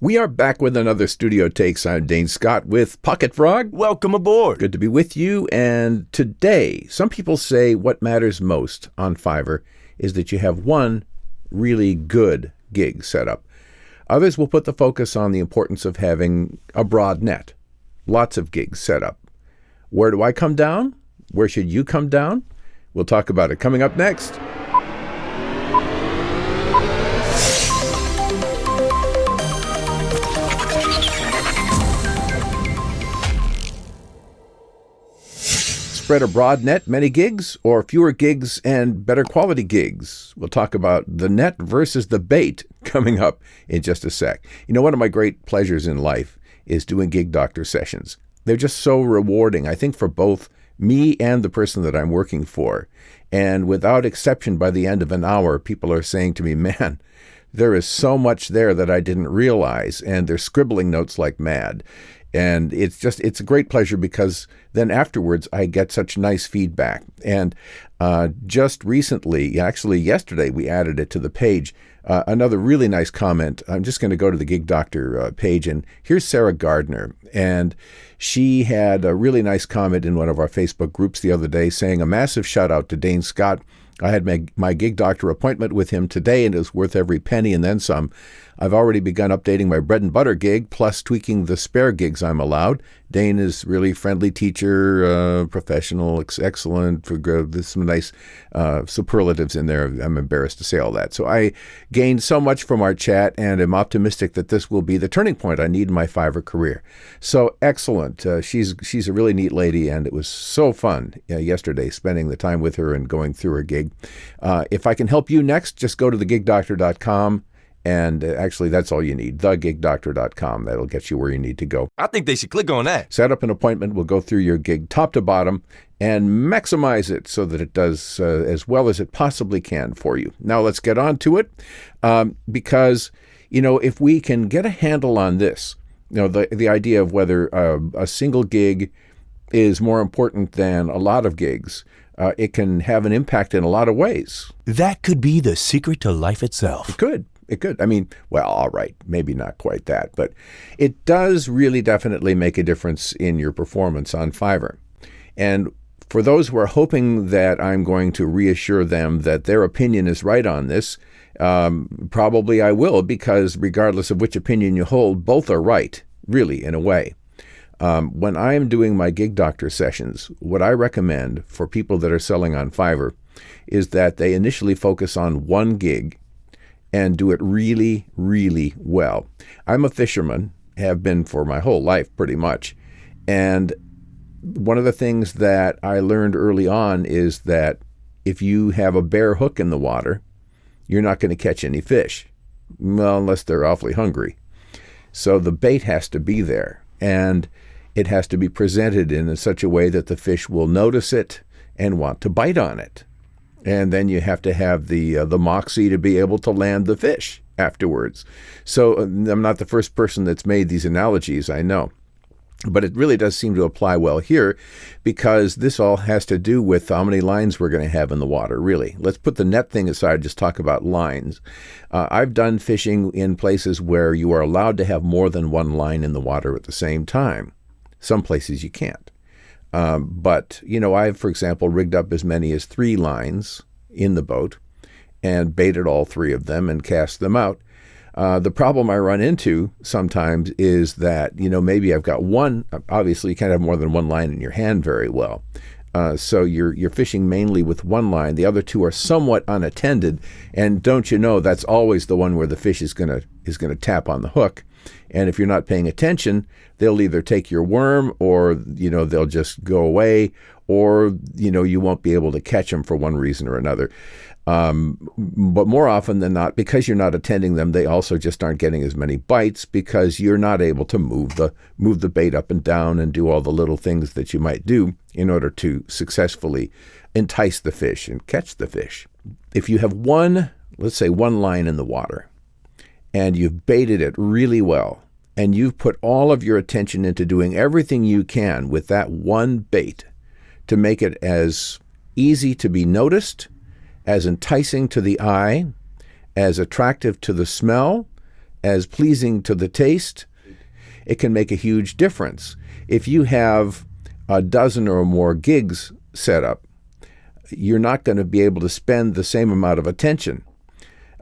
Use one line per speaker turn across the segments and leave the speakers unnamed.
We are back with another Studio Takes. I'm Dane Scott with Pocket Frog.
Welcome aboard.
Good to be with you. And today, some people say what matters most on Fiverr is that you have one really good gig set up. Others will put the focus on the importance of having a broad net, lots of gigs set up. Where do I come down? Where should you come down? We'll talk about it coming up next. Spread a broad net, many gigs, or fewer gigs and better quality gigs? We'll talk about the net versus the bait coming up in just a sec. You know, one of my great pleasures in life is doing gig doctor sessions. They're just so rewarding, I think, for both me and the person that I'm working for. And without exception, by the end of an hour, people are saying to me, man, there is so much there that I didn't realize, and they're scribbling notes like mad. And it's a great pleasure because then afterwards I get such nice feedback. And just recently, actually yesterday, we added it to the page. Another really nice comment. I'm just going to go to the Gig Doctor page, and here's Sarah Gardner. And she had a really nice comment in one of our Facebook groups the other day saying, a massive shout out to Dane Scott. I had my Gig Doctor appointment with him today, and it was worth every penny and then some. I've already begun updating my bread and butter gig, plus tweaking the spare gigs I'm allowed. Dane is really friendly teacher, professional, excellent. There's some nice superlatives in there. I'm embarrassed to say all that. So I gained so much from our chat, and am optimistic that this will be the turning point I need in my Fiverr career. So excellent. She's a really neat lady, and it was so fun yesterday spending the time with her and going through her gig. If I can help you next, just go to thegigdoctor.com. And actually, that's all you need, thegigdoctor.com. That'll get you where you need to go.
I think they should click on that.
Set up an appointment. We'll go through your gig top to bottom and maximize it so that it does as well as it possibly can for you. Now, let's get on to it because, you know, if we can get a handle on this, you know, the idea of whether a single gig is more important than a lot of gigs, it can have an impact in a lot of ways.
That could be the secret to life itself.
It could. It could. I mean, well, all right, maybe not quite that, but it does really definitely make a difference in your performance on Fiverr. And for those who are hoping that I'm going to reassure them that their opinion is right on this, probably I will, because regardless of which opinion you hold, both are right, really, in a way. When I am doing my Gig Doctor sessions, what I recommend for people that are selling on Fiverr is that they initially focus on one gig and do it really, really well. I'm a fisherman, have been for my whole life pretty much. And one of the things that I learned early on is that if you have a bare hook in the water, you're not going to catch any fish. Well, unless they're awfully hungry. So the bait has to be there, and it has to be presented in such a way that the fish will notice it and want to bite on it. And then you have to have the moxie to be able to land the fish afterwards. So I'm not the first person that's made these analogies, I know. But it really does seem to apply well here, because this all has to do with how many lines we're going to have in the water, really. Let's put the net thing aside, just talk about lines. I've done fishing in places where you are allowed to have more than one line in the water at the same time. Some places you can't. But, you know, I've, for example, rigged up as many as 3 lines in the boat and baited all 3 of them and cast them out. The problem I run into sometimes is that, you know, maybe I've got one. Obviously, you can't have more than one line in your hand very well. So you're fishing mainly with one line. The other 2 are somewhat unattended. And don't you know, that's always the one where the fish is gonna tap on the hook. And if you're not paying attention, they'll either take your worm, or, you know, they'll just go away, or, you know, you won't be able to catch them for one reason or another. But more often than not, because you're not attending them, they also just aren't getting as many bites because you're not able to move the bait up and down and do all the little things that you might do in order to successfully entice the fish and catch the fish. If you have let's say one line in the water, and you've baited it really well, and you've put all of your attention into doing everything you can with that one bait to make it as easy to be noticed, as enticing to the eye, as attractive to the smell, as pleasing to the taste, it can make a huge difference. If you have a dozen or more gigs set up, you're not going to be able to spend the same amount of attention.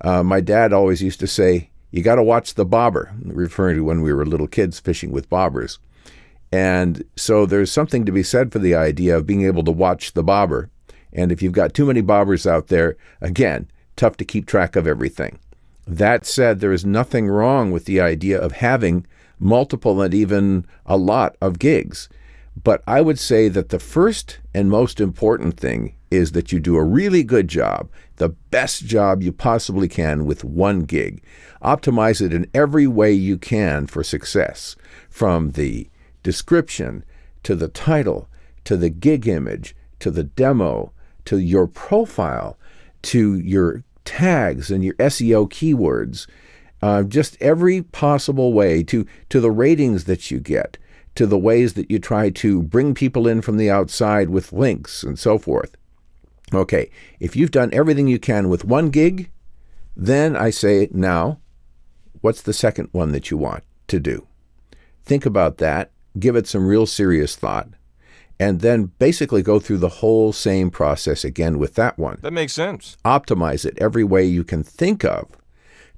My dad always used to say, you got to watch the bobber, referring to when we were little kids fishing with bobbers. And so there's something to be said for the idea of being able to watch the bobber. And if you've got too many bobbers out there, again, tough to keep track of everything. That said, there is nothing wrong with the idea of having multiple and even a lot of gigs. But I would say that the first and most important thing is that you do a really good job, the best job you possibly can with one gig. Optimize it in every way you can for success, from the description to the title, to the gig image, to the demo, to your profile, to your tags and your SEO keywords, just every possible way, to the ratings that you get, to the ways that you try to bring people in from the outside with links and so forth. Okay, if you've done everything you can with one gig, then I say, now, what's the second one that you want to do? Think about that, give it some real serious thought, and then basically go through the whole same process again with that one.
That makes sense.
Optimize it every way you can think of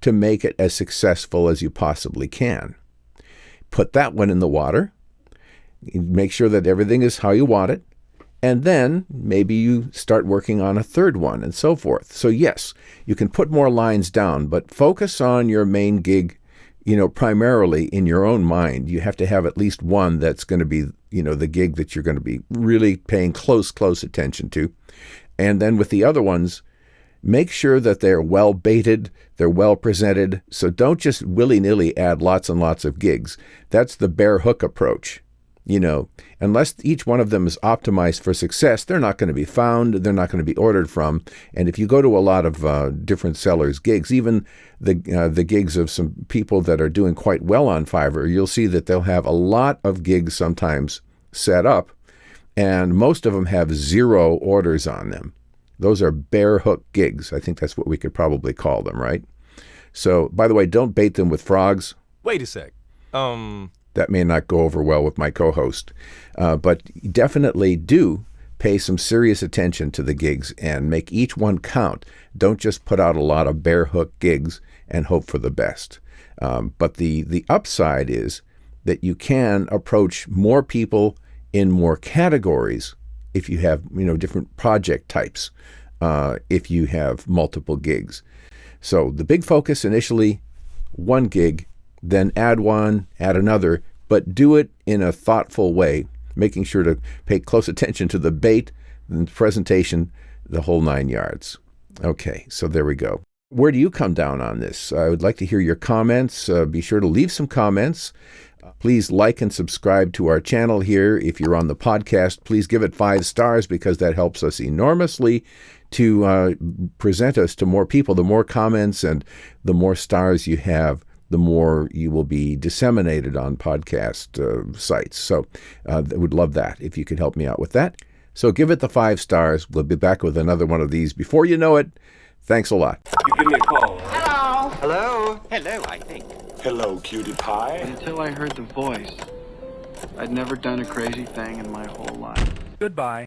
to make it as successful as you possibly can. Put that one in the water, make sure that everything is how you want it, and then maybe you start working on a third one and so forth. So yes, you can put more lines down, but focus on your main gig, primarily in your own mind. You have to have at least one that's going to be, the gig that you're going to be really paying close attention to. And then with the other ones, make sure that they're well baited, they're well presented. So don't just willy-nilly add lots and lots of gigs. That's the bare hook approach. Unless each one of them is optimized for success, they're not going to be found, they're not going to be ordered from. And if you go to a lot of different sellers' gigs, even the gigs of some people that are doing quite well on Fiverr, you'll see that they'll have a lot of gigs sometimes set up, and most of them have 0 orders on them. Those are bare hook gigs. I think that's what we could probably call them, right? So, by the way, don't bait them with frogs.
Wait a sec.
That may not go over well with my co-host. But definitely do pay some serious attention to the gigs and make each one count. Don't just put out a lot of bare hook gigs and hope for the best. But the upside is that you can approach more people in more categories if you have different project types, if you have multiple gigs. So the big focus initially, one gig, then add one, add another, but do it in a thoughtful way, making sure to pay close attention to the bait, the presentation, the whole 9 yards. Okay, so there we go. Where do you come down on this? I would like to hear your comments. Be sure to leave some comments. Please like and subscribe to our channel here. If you're on the podcast, please give it 5 stars because that helps us enormously to present us to more people. The more comments and the more stars you have, the more you will be disseminated on podcast sites. So I would love that if you could help me out with that. So give it the 5 stars. We'll be back with another one of these before you know it. Thanks a lot.
You give me a call.
Hello.
Hello?
Hello, I think.
Hello, cutie pie.
Until I heard the voice, I'd never done a crazy thing in my whole life.
Goodbye.